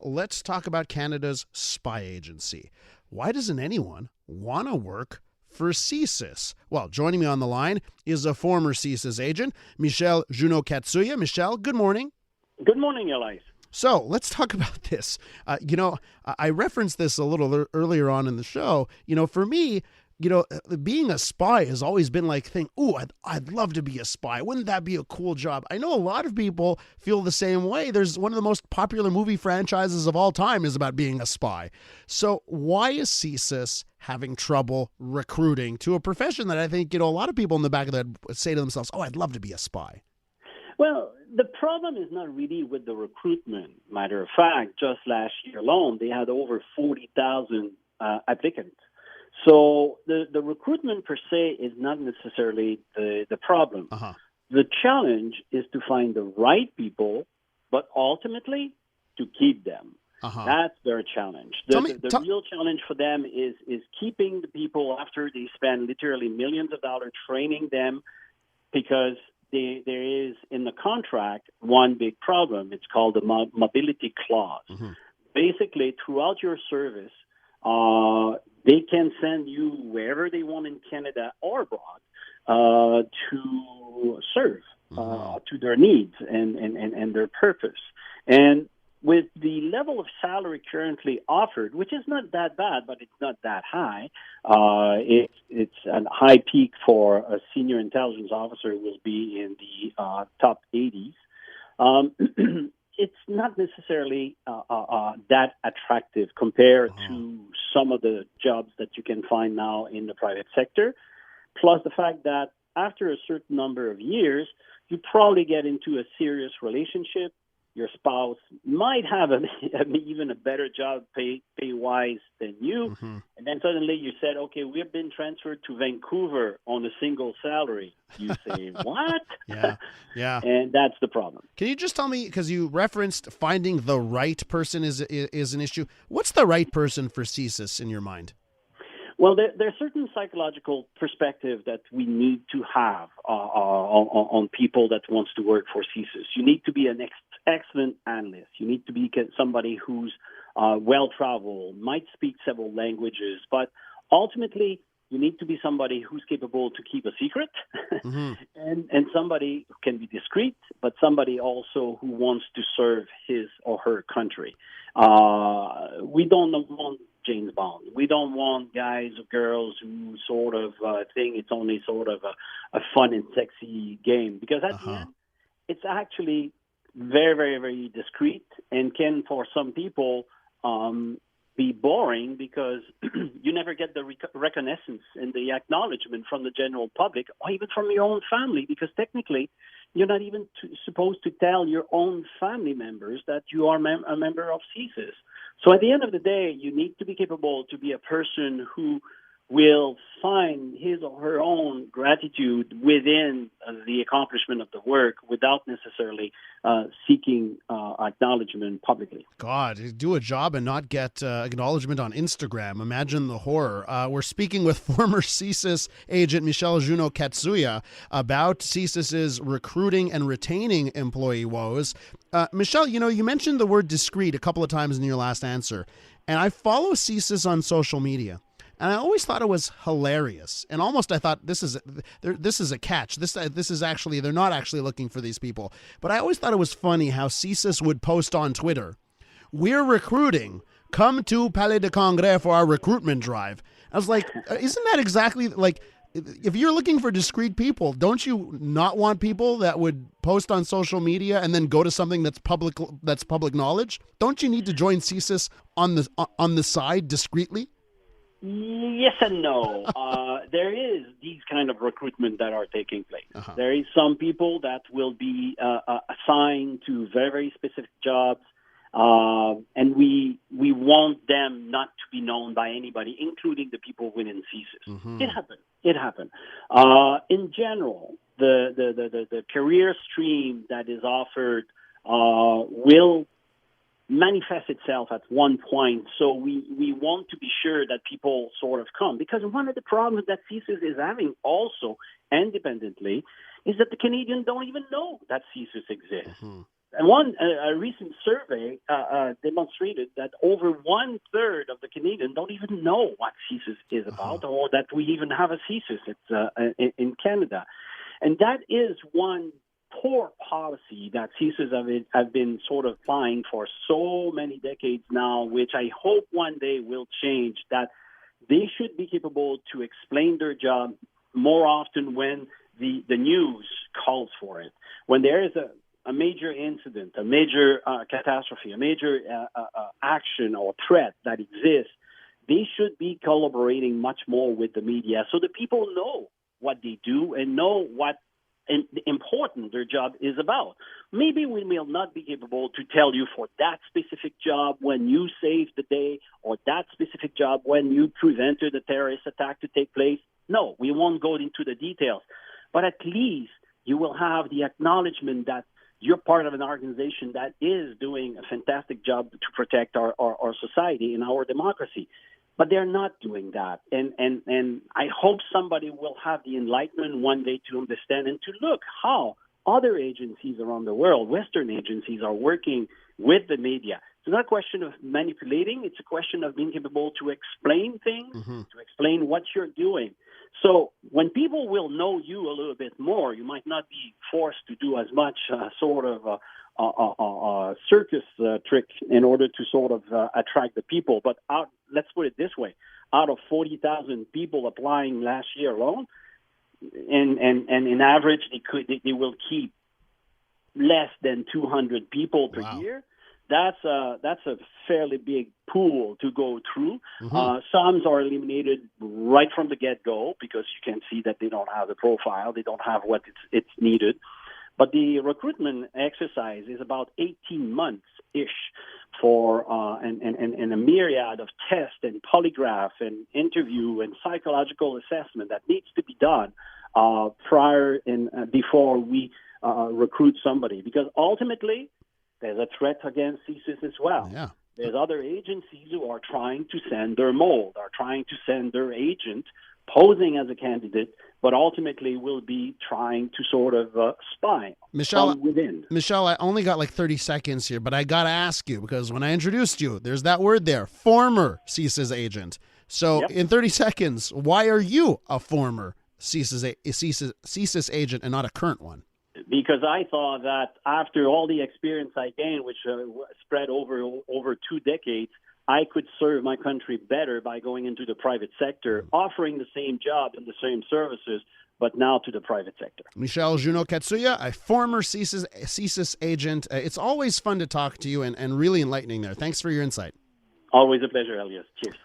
let's talk about Canada's spy agency. Why doesn't anyone want to work for CSIS? Well, joining me on the line is a former CSIS agent, Michel Juneau-Katsuya. Michel, good morning. Good morning, Elias. So let's talk about this. I referenced this a little earlier on in the show. For me, being a spy has always been like, I'd love to be a spy. Wouldn't that be a cool job? I know a lot of people feel the same way. There's one of the most popular movie franchises of all time is about being a spy. So why is CSIS having trouble recruiting to a profession that I think, a lot of people in the back of their head say to themselves, I'd love to be a spy? Well, the problem is not really with the recruitment. Matter of fact, just last year alone, they had over 40,000 applicants. So the recruitment per se is not necessarily the problem. Uh-huh. The challenge is to find the right people, but ultimately to keep them. Uh-huh. That's their challenge. The real challenge for them is keeping the people after they spend literally millions of dollars training them, because there is in the contract one big problem. It's called the mobility clause. Mm-hmm. Basically, throughout your service, they can send you wherever they want in Canada or abroad to serve to their needs and their purpose. And with the level of salary currently offered, which is not that bad, but it's not that high, it's a high peak for a senior intelligence officer will be in the top 80s. It's not necessarily that attractive compared to some of the jobs that you can find now in the private sector. Plus the fact that after a certain number of years, you probably get into a serious relationship. Your spouse might have even a better job pay-wise than you. Mm-hmm. And then suddenly you said, okay, we've been transferred to Vancouver on a single salary. You say, what? Yeah. And that's the problem. Can you just tell me, because you referenced finding the right person is an issue. What's the right person for CSIS in your mind? Well, there's certain psychological perspective that we need to have on people that wants to work for CSIS. You need to be an excellent analyst. You need to be somebody who's well-traveled, might speak several languages, but ultimately you need to be somebody who's capable to keep a secret Mm-hmm. and somebody who can be discreet, but somebody also who wants to serve his or her country. We don't want James Bond. We don't want guys or girls who sort of think it's only sort of a fun and sexy game, because at the end, it's actually very, very, very discreet and can, for some people, be boring because you never get the reconnaissance and the acknowledgement from the general public or even from your own family, because technically you're not even supposed to tell your own family members that you are a member of CSIS. So at the end of the day, you need to be capable to be a person who will find his or her own gratitude within the accomplishment of the work without necessarily seeking acknowledgement publicly. God, do a job and not get acknowledgement on Instagram. Imagine the horror. We're speaking with former CSIS agent Michel Juneau-Katsuya about CSIS's recruiting and retaining employee woes. Michel, you mentioned the word discreet a couple of times in your last answer, and I follow CSIS on social media. And I always thought it was hilarious, and almost I thought this is a catch. This is actually, they're not actually looking for these people. But I always thought it was funny how CSIS would post on Twitter, "We're recruiting. Come to Palais de Congrès for our recruitment drive." I was like, isn't that exactly like, if you're looking for discreet people, don't you not want people that would post on social media and then go to something that's public knowledge? Don't you need to join CSIS on the side discreetly? Yes and no. There is these kind of recruitment that are taking place. Uh-huh. There is some people that will be assigned to very, very specific jobs, and we want them not to be known by anybody, including the people within CSIS. Mm-hmm. It happened. In general, the career stream that is offered will manifest itself at one point. So we want to be sure that people sort of come, because one of the problems that CSIS is having also independently is that the Canadians don't even know that CSIS exists. Mm-hmm. And a recent survey demonstrated that over 1/3 of the Canadians don't even know what CSIS is about, or that we even have a CSIS in Canada. And that is one poor policy that CSIS have been sort of applying for so many decades now, which I hope one day will change, that they should be capable to explain their job more often when the news calls for it. When there is a major incident, a major catastrophe, a major action or threat that exists, they should be collaborating much more with the media so the people know what they do and know what important their job is about. Maybe we will not be capable to tell you for that specific job when you saved the day, or that specific job when you prevented a terrorist attack to take place. No, we won't go into the details. But at least you will have the acknowledgement that you're part of an organization that is doing a fantastic job to protect our society and our democracy. But they're not doing that. And I hope somebody will have the enlightenment one day to understand and to look how other agencies around the world, Western agencies, are working with the media. It's not a question of manipulating. It's a question of being capable to explain things, to explain what you're doing. So when people will know you a little bit more, you might not be forced to do as much sort of circus trick in order to sort of attract the people. But let's put it this way: out of 40,000 people applying last year alone, and in average they will keep less than 200 people per year. That's a fairly big pool to go through. Some are eliminated right from the get-go because you can see that they don't have the profile, they don't have what it's needed. But the recruitment exercise is about 18 months-ish for and a myriad of tests and polygraph and interview and psychological assessment that needs to be done prior and before we recruit somebody. Because ultimately, there's a threat against CSIS as well. Yeah. There's other agencies who are trying to send their mold, are trying to send their agent posing as a candidate, but ultimately will be trying to sort of spy from within. Michel, I only got like 30 seconds here, but I got to ask you, because when I introduced you, there's that word there, former CSIS agent. So in 30 seconds, why are you a former CSIS agent and not a current one? Because I thought that after all the experience I gained, which spread over 2 decades, I could serve my country better by going into the private sector, offering the same job and the same services, but now to the private sector. Michel Juneau-Katsuya, a former CSIS agent. It's always fun to talk to you and really enlightening there. Thanks for your insight. Always a pleasure, Elias. Cheers.